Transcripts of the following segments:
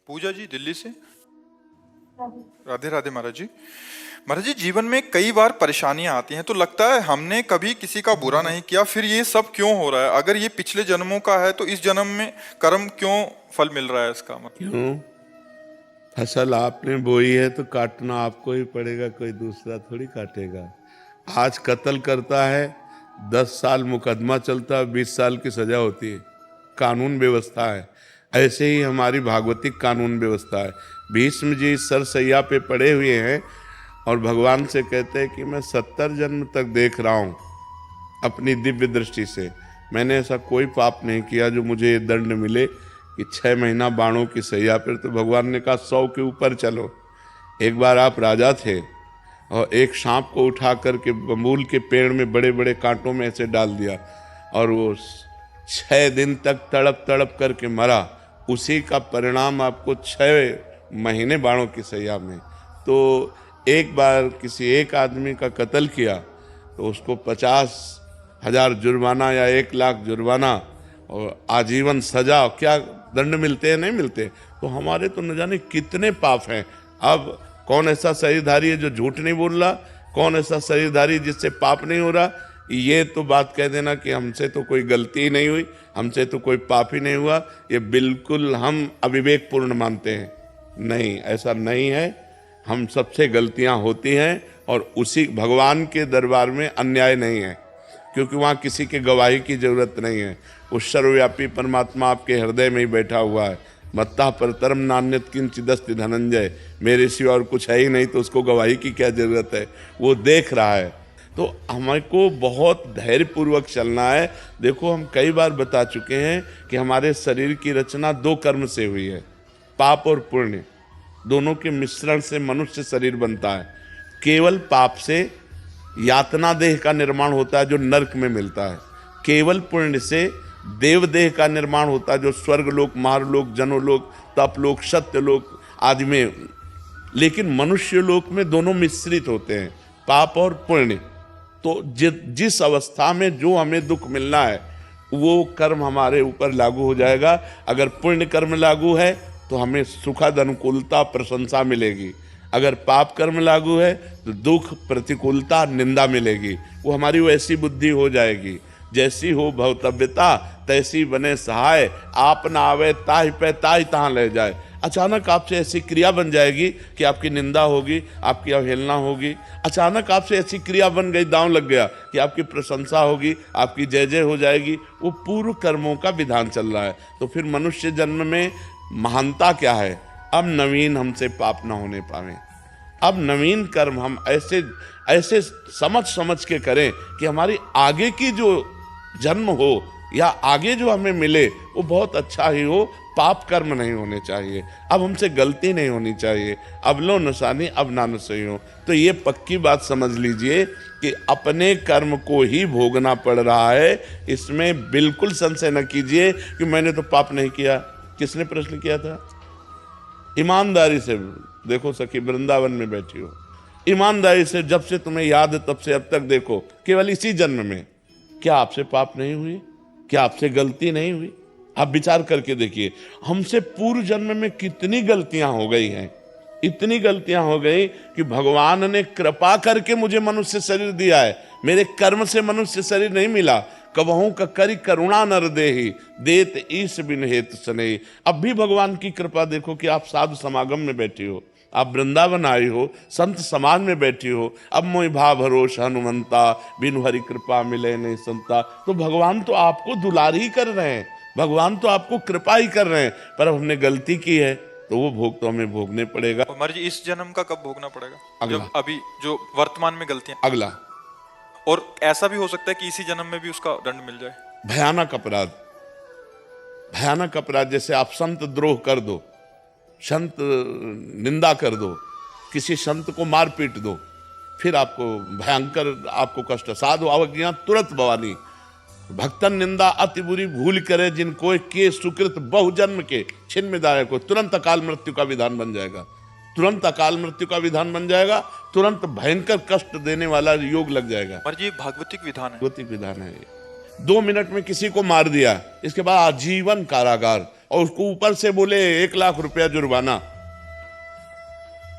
पूजा जी दिल्ली से। राधे राधे महाराज जी। महाराज जी, जीवन में कई बार परेशानियां आती हैं तो लगता है हमने कभी किसी का बुरा नहीं किया, फिर ये सब क्यों हो रहा है? अगर ये पिछले जन्मों का है तो इस जन्म में कर्म क्यों फल मिल रहा है इसका मतलब? क्यों? फसल आपने बोई है तो काटना आपको ही पड़ेगा, कोई दूसरा थोड़ी काटेगा। आज कत्ल करता है, 10 साल मुकदमा चलता है, 20 साल की सजा होती है। कानून व्यवस्था है। ऐसे ही हमारी भागवतिक कानून व्यवस्था है। भीष्म जी सरसैया पे पड़े हुए हैं और भगवान से कहते हैं कि मैं 70 जन्म तक देख रहा हूँ अपनी दिव्य दृष्टि से, मैंने ऐसा कोई पाप नहीं किया जो मुझे ये दंड मिले कि 6 महीना बाणों की सैया पर। तो भगवान ने कहा 100 के ऊपर चलो। एक बार आप राजा थे और एक सांप को उठा करके बबूल के पेड़ में बड़े बड़े कांटों में ऐसे डाल दिया और वो 6 दिन तक तड़प तड़प करके मरा। उसी का परिणाम आपको 6 महीने बाणों की सैया में। तो एक बार किसी एक आदमी का कत्ल किया तो उसको 50,000 जुर्माना या 1 लाख जुर्माना और आजीवन सजा, क्या दंड मिलते हैं? नहीं मिलते। तो हमारे तो न जाने कितने पाप हैं। अब कौन ऐसा शरीरधारी है जो झूठ नहीं बोल रहा? कौन ऐसा शरीरधारी जिससे पाप नहीं हो रहा? ये तो बात कह देना कि हमसे तो कोई गलती ही नहीं हुई, हमसे तो कोई पाप ही नहीं हुआ, ये बिल्कुल हम अविवेकपूर्ण मानते हैं। नहीं, ऐसा नहीं है। हम सबसे गलतियां होती हैं और उसी भगवान के दरबार में अन्याय नहीं है, क्योंकि वहाँ किसी के गवाही की जरूरत नहीं है। उस सर्वव्यापी परमात्मा आपके हृदय में ही बैठा हुआ है। मत्ता परतरम नान्यत किंचिदस्ति धनंजय, मेरे सिवा और कुछ है ही नहीं, तो उसको गवाही की क्या जरूरत है? वो देख रहा है। तो हमको बहुत धैर्यपूर्वक चलना है। देखो, हम कई बार बता चुके हैं कि हमारे शरीर की रचना 2 कर्म से हुई है, पाप और पुण्य। दोनों के मिश्रण से मनुष्य शरीर बनता है। केवल पाप से यातना देह का निर्माण होता है जो नरक में मिलता है। केवल पुण्य से देव देह का निर्माण होता है जो स्वर्गलोक, मारलोक, जनोलोक, तपलोक, सत्यलोक आदि में। लेकिन मनुष्य लोक में दोनों मिश्रित होते हैं, पाप और पुण्य। तो जिस अवस्था में जो हमें दुख मिलना है वो कर्म हमारे ऊपर लागू हो जाएगा। अगर पुण्य कर्म लागू है तो हमें सुखद अनुकूलता प्रशंसा मिलेगी। अगर पाप कर्म लागू है तो दुख, प्रतिकूलता, निंदा मिलेगी। वो हमारी वैसी बुद्धि हो जाएगी, जैसी हो भवतव्यता तैसी बने सहाय, आप ना आवे ताहि पे ताहि तहाँ ले जाए। अचानक आपसे ऐसी क्रिया बन जाएगी कि आपकी निंदा होगी, आपकी अवहेलना होगी। अचानक आपसे ऐसी क्रिया बन गई, दांव लग गया कि आपकी प्रशंसा होगी, आपकी जय जय हो जाएगी। वो पूर्व कर्मों का विधान चल रहा है। तो फिर मनुष्य जन्म में महानता क्या है? अब नवीन हमसे पाप ना होने पावे। अब नवीन कर्म हम ऐसे ऐसे समझ समझ के करें कि हमारी आगे की जो जन्म हो या आगे जो हमें मिले वो बहुत अच्छा ही हो। पाप कर्म नहीं होने चाहिए। अब हमसे गलती नहीं होनी चाहिए। अब लो नशानी अब ना सही हो। तो ये पक्की बात समझ लीजिए कि अपने कर्म को ही भोगना पड़ रहा है। इसमें बिल्कुल संशय न कीजिए कि मैंने तो पाप नहीं किया। किसने प्रश्न किया था? ईमानदारी से देखो सखी, वृंदावन में बैठी हो, ईमानदारी से जब से तुम्हें याद है तब से अब तक देखो, केवल इसी जन्म में क्या आपसे पाप नहीं हुई? क्या आपसे गलती नहीं हुई? आप विचार करके देखिए, हमसे पूर्व जन्म में कितनी गलतियां हो गई हैं। इतनी गलतियां हो गई कि भगवान ने कृपा करके मुझे मनुष्य शरीर दिया है। मेरे कर्म से मनुष्य शरीर नहीं मिला। कबहू का करी करुणा नर देहि, देत ईश बिन हेतु सनेहि। अब भी भगवान की कृपा देखो कि आप साधु समागम में बैठी हो, आप वृंदावन आई हो, संत समाज में बैठी हो। अब मोहि भाव भरोस हनुमंता, बिनु हरि कृपा मिले नहीं संता। तो भगवान तो आपको दुलार ही कर रहे हैं, भगवान तो आपको कृपा ही कर रहे हैं। पर अब हमने गलती की है तो वो भोग तो हमें भोगने पड़ेगा। महाराज जी, इस जन्म का कब भोगना पड़ेगा? अगला। जब अभी जो वर्तमान में गलतियां। अगला। और ऐसा भी हो सकता है कि इसी जन्म में भी उसका दंड मिल जाए। भयानक अपराध, भयानक अपराध। जैसे आप संत द्रोह कर दो, संत निंदा कर दो, किसी संत को मार पीट दो, फिर आपको भयंकर आपको कष्ट। साधु अवज्ञा तुरंत भवानी, भक्तन निंदा अति बुरी भूल करे, जिनको के सुकृत बहुजन्म के छिन्न दाय को। तुरंत अकाल मृत्यु का विधान बन जाएगा, तुरंत अकाल मृत्यु का विधान बन जाएगा, तुरंत भयंकर कष्ट देने वाला योग लग जाएगा। और ये भागवतिक विधान है, भागवतिक विधान है। 2 मिनट में किसी को मार दिया, इसके बाद आजीवन कारागार, और उसको ऊपर से बोले 1,00,000 रुपया जुर्माना।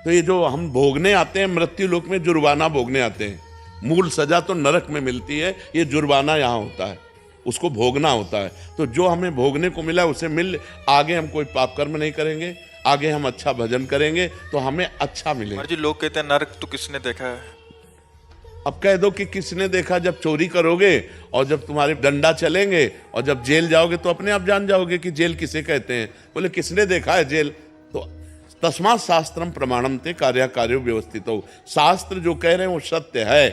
तो ये जो हम भोगने आते हैं मृत्यु लोक में, जुर्माना भोगने आते हैं, मूल सजा तो नरक में मिलती है, ये जुर्माना यहाँ होता है, उसको भोगना होता है। तो जो हमें भोगने को मिला उसे मिल, आगे हम कोई पाप कर्म नहीं करेंगे, आगे हम अच्छा भजन करेंगे तो हमें अच्छा मिलेगा। जी लोग कहते हैं नरक तो किसने देखा है? अब कह दो कि किसने देखा, जब चोरी करोगे और जब तुम्हारे डंडा चलेंगे और जब जेल जाओगे तो अपने आप जान जाओगे कि जेल किसे कहते हैं। बोले किसने देखा है जेल? तो तस्मात् शास्त्रम प्रमाणम ते कार्याकार्यो व्यवस्थित हो, शास्त्र जो कह रहे हैं वो सत्य है,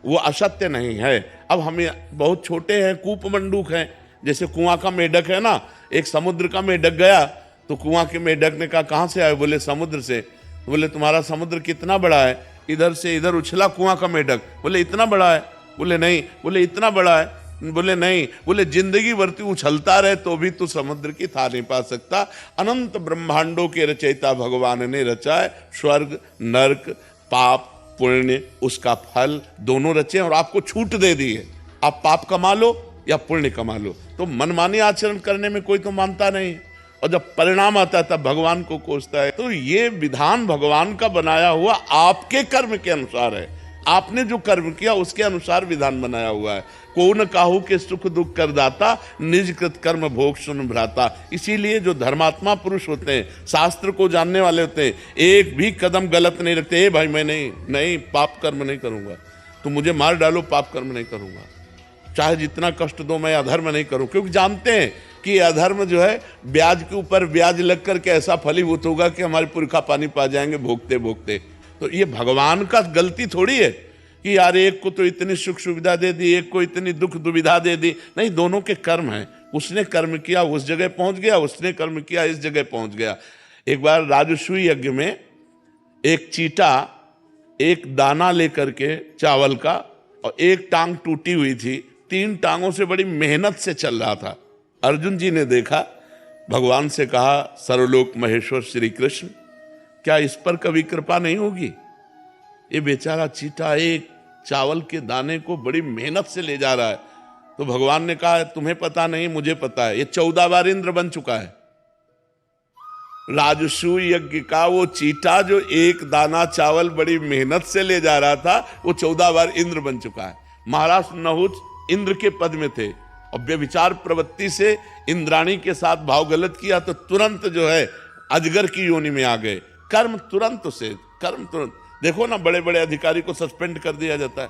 वो असत्य नहीं है। अब हम बहुत छोटे हैं, कूप मंडूक हैं, जैसे कुआं का मेढक है ना, एक समुद्र का मेढक गया तो कुआं के मेढक ने कहा कहां से आए? बोले समुद्र से। बोले तुम्हारा समुद्र कितना बड़ा है? इधर से इधर उछला कुआं का मेढक। बोले इतना बड़ा है? बोले नहीं। बोले इतना बड़ा है? बोले नहीं। बोले जिंदगी भर तू उछलता रहे तो भी तू समुद्र की था नहीं पा सकता। अनंत ब्रह्मांडों के रचयिता भगवान ने रचा है, स्वर्ग नरक पाप पुण्य उसका फल दोनों रचे और आपको छूट दे दी है, आप पाप कमा लो या पुण्य कमा लो। तो मनमानी आचरण करने में कोई तो मानता नहीं, और जब परिणाम आता है तब भगवान को कोसता है। तो ये विधान भगवान का बनाया हुआ आपके कर्म के अनुसार है, आपने जो कर्म किया उसके अनुसार विधान बनाया हुआ है। को न काहू के सुख दुख कर दाता, निज कृत कर्म भोग सुन भ्राता। इसीलिए जो धर्मात्मा पुरुष होते हैं, शास्त्र को जानने वाले होते हैं, एक भी कदम गलत नहीं रखते। भाई मैं नहीं पाप कर्म नहीं करूंगा, तो मुझे मार डालो पाप कर्म नहीं करूंगा, चाहे जितना कष्ट दो मैं अधर्म नहीं करूं, क्योंकि जानते हैं कि अधर्म जो है ब्याज के ऊपर ब्याज लग करके ऐसा फलीभूत होगा कि हमारे पुरखा पानी पा जाएंगे भोगते भोगते। तो ये भगवान का गलती थोड़ी है कि यार एक को तो इतनी सुख सुविधा दे दी, एक को इतनी दुख दुविधा दे दी। नहीं, दोनों के कर्म हैं। उसने कर्म किया उस जगह पहुंच गया, उसने कर्म किया इस जगह पहुंच गया। एक बार राजसूय यज्ञ में एक चीटा एक दाना लेकर के चावल का, और एक टांग टूटी हुई थी, 3 टांगों से बड़ी मेहनत से चल रहा था। अर्जुन जी ने देखा, भगवान से कहा सर्वलोक महेश्वर श्री कृष्ण, क्या इस पर कभी कृपा नहीं होगी? ये बेचारा चीटा एक चावल के दाने को बड़ी मेहनत से ले जा रहा है। तो भगवान ने कहा तुम्हें पता नहीं, मुझे पता है, ये 14 बार इंद्र बन चुका है। राजसूय यज्ञ का वो चीटा जो एक दाना चावल बड़ी मेहनत से ले जा रहा था, वो 14 बार इंद्र बन चुका है। महाराज नहुष इंद्र के पद में थे, और व्यभिचार प्रवृत्ति से इंद्राणी के साथ भाव गलत किया तो तुरंत जो है अजगर की योनि में आ गए। कर्म तुरंत देखो ना, बड़े बड़े अधिकारी को सस्पेंड कर दिया जाता है।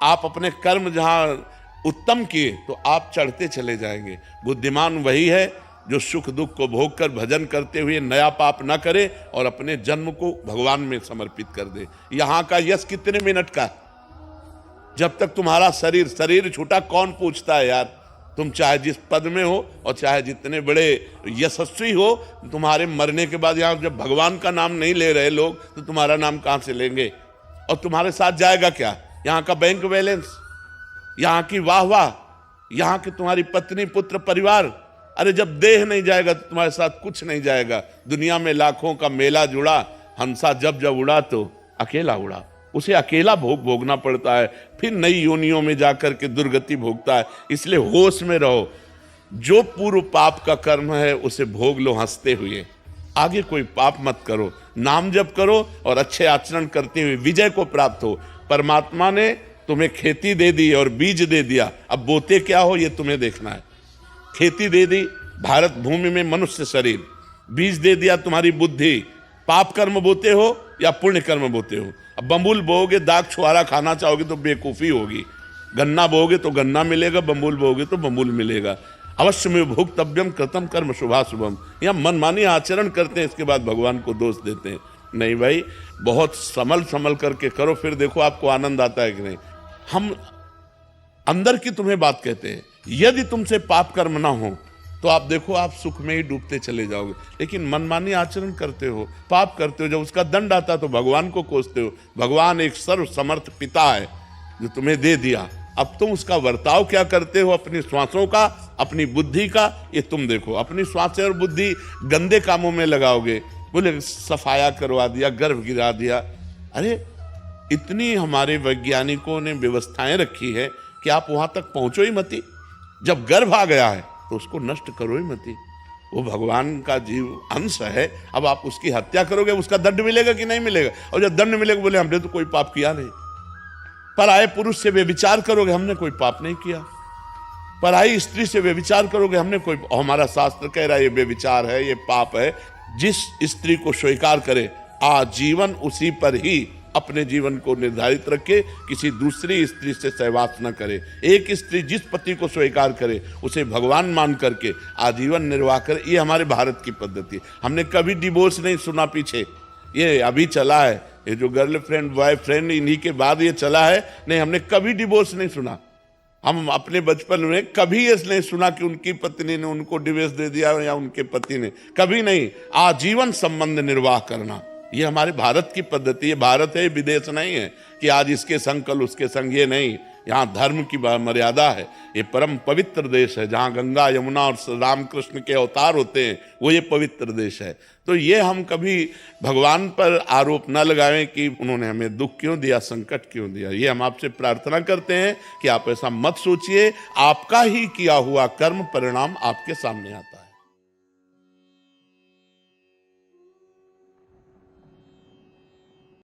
आप अपने कर्म जहां उत्तम किए तो आप चढ़ते चले जाएंगे। बुद्धिमान वही है जो सुख दुख को भोग कर भजन करते हुए नया पाप न करे और अपने जन्म को भगवान में समर्पित कर दे। यहां का यश कितने मिनट का? जब तक तुम्हारा शरीर छूटा कौन पूछता है यार? तुम चाहे जिस पद में हो और चाहे जितने बड़े यशस्वी हो, तुम्हारे मरने के बाद यहाँ जब भगवान का नाम नहीं ले रहे लोग, तो तुम्हारा नाम कहाँ से लेंगे? और तुम्हारे साथ जाएगा क्या? यहाँ का बैंक बैलेंस, यहाँ की वाह, यहाँ की तुम्हारी पत्नी पुत्र परिवार। अरे जब देह नहीं जाएगा तो तुम्हारे साथ कुछ नहीं जाएगा। दुनिया में लाखों का मेला जुड़ा, हंसा जब जब उड़ा तो अकेला उड़ा। उसे अकेला भोगना पड़ता है, फिर नई योनियों में जाकर के दुर्गति भोगता है। इसलिए होश में रहो, जो पूर्व पाप का कर्म है उसे भोग लो हंसते हुए। आगे कोई पाप मत करो, नाम जप करो और अच्छे आचरण करते हुए विजय को प्राप्त हो। परमात्मा ने तुम्हें खेती दे दी और बीज दे दिया, अब बोते क्या हो ये तुम्हें देखना है। खेती दे दी भारत भूमि में मनुष्य शरीर, बीज दे दिया तुम्हारी बुद्धि। पाप कर्म बोते हो या पुण्य कर्म बोते हो? अब बम्बुल बोओगे, दाग छुआरा खाना चाहोगे तो बेकूफी होगी। गन्ना बोओगे तो गन्ना मिलेगा, बम्बुल बोओगे तो बम्बुल मिलेगा। अवश्य में भोक्तव्यम कृतम कर्म शुभाशुभम। या मनमानी आचरण करते हैं, इसके बाद भगवान को दोष देते हैं। नहीं भाई, बहुत संभल करके करो, फिर देखो आपको आनंद आता है कि नहीं। हम अंदर की तुम्हें बात कहते हैं, यदि तुमसे पाप कर्म ना हो तो आप देखो आप सुख में ही डूबते चले जाओगे। लेकिन मनमानी आचरण करते हो, पाप करते हो, जब उसका दंड आता तो भगवान को कोसते हो। भगवान एक सर्व समर्थ पिता है जो तुम्हें दे दिया, अब तुम उसका वर्ताव क्या करते हो अपनी श्वासों का, अपनी बुद्धि का, ये तुम देखो। अपनी श्वासें और बुद्धि गंदे कामों में लगाओगे, बोले सफाया करवा दिया, गर्भ गिरा दिया। अरे इतनी हमारे वैज्ञानिकों ने व्यवस्थाएं रखी है कि आप वहां तक पहुंचो ही मती। जब गर्भ आ गया है तो उसको नष्ट करो ही मती। वो भगवान का जीव अंश है। अब आप उसकी हत्या करोगे, उसका दंड मिलेगा कि नहीं मिलेगा? और जब दंड मिलेगा बोले हमने तो कोई पाप किया नहीं। पराये पुरुष से व्यभिचार करोगे, हमने कोई पाप नहीं किया। पराई स्त्री से व्यभिचार करोगे, हमने कोई, हमारा शास्त्र कह रहा है ये व्यभिचार है, ये पाप है। जिस स्त्री को स्वीकार करे आजीवन उसी पर ही अपने जीवन को निर्धारित रखे, किसी दूसरी स्त्री से सहवास न करे। एक स्त्री जिस पति को स्वीकार करे उसे भगवान मान करके आजीवन निर्वाह करे। ये हमारे भारत की पद्धति है। हमने कभी डिवोर्स नहीं सुना पीछे, ये अभी चला है, ये जो गर्लफ्रेंड बॉयफ्रेंड इन्हीं के बाद ये चला है। नहीं, हमने कभी डिवोर्स नहीं सुना। हम अपने बचपन में कभी ये नहीं सुना कि उनकी पत्नी ने उनको डिवोर्स दे दिया या उनके पति ने, कभी नहीं। आजीवन संबंध निर्वाह करना ये हमारे भारत की पद्धति है। भारत है, विदेश नहीं है कि आज इसके संग कल उसके संग, ये नहीं। यहाँ धर्म की मर्यादा है। ये परम पवित्र देश है जहाँ गंगा यमुना और रामकृष्ण के अवतार होते हैं, वो ये पवित्र देश है। तो ये हम कभी भगवान पर आरोप न लगाएं कि उन्होंने हमें दुख क्यों दिया, संकट क्यों दिया। ये हम आपसे प्रार्थना करते हैं कि आप ऐसा मत सोचिए। आपका ही किया हुआ कर्म परिणाम आपके सामने आता है।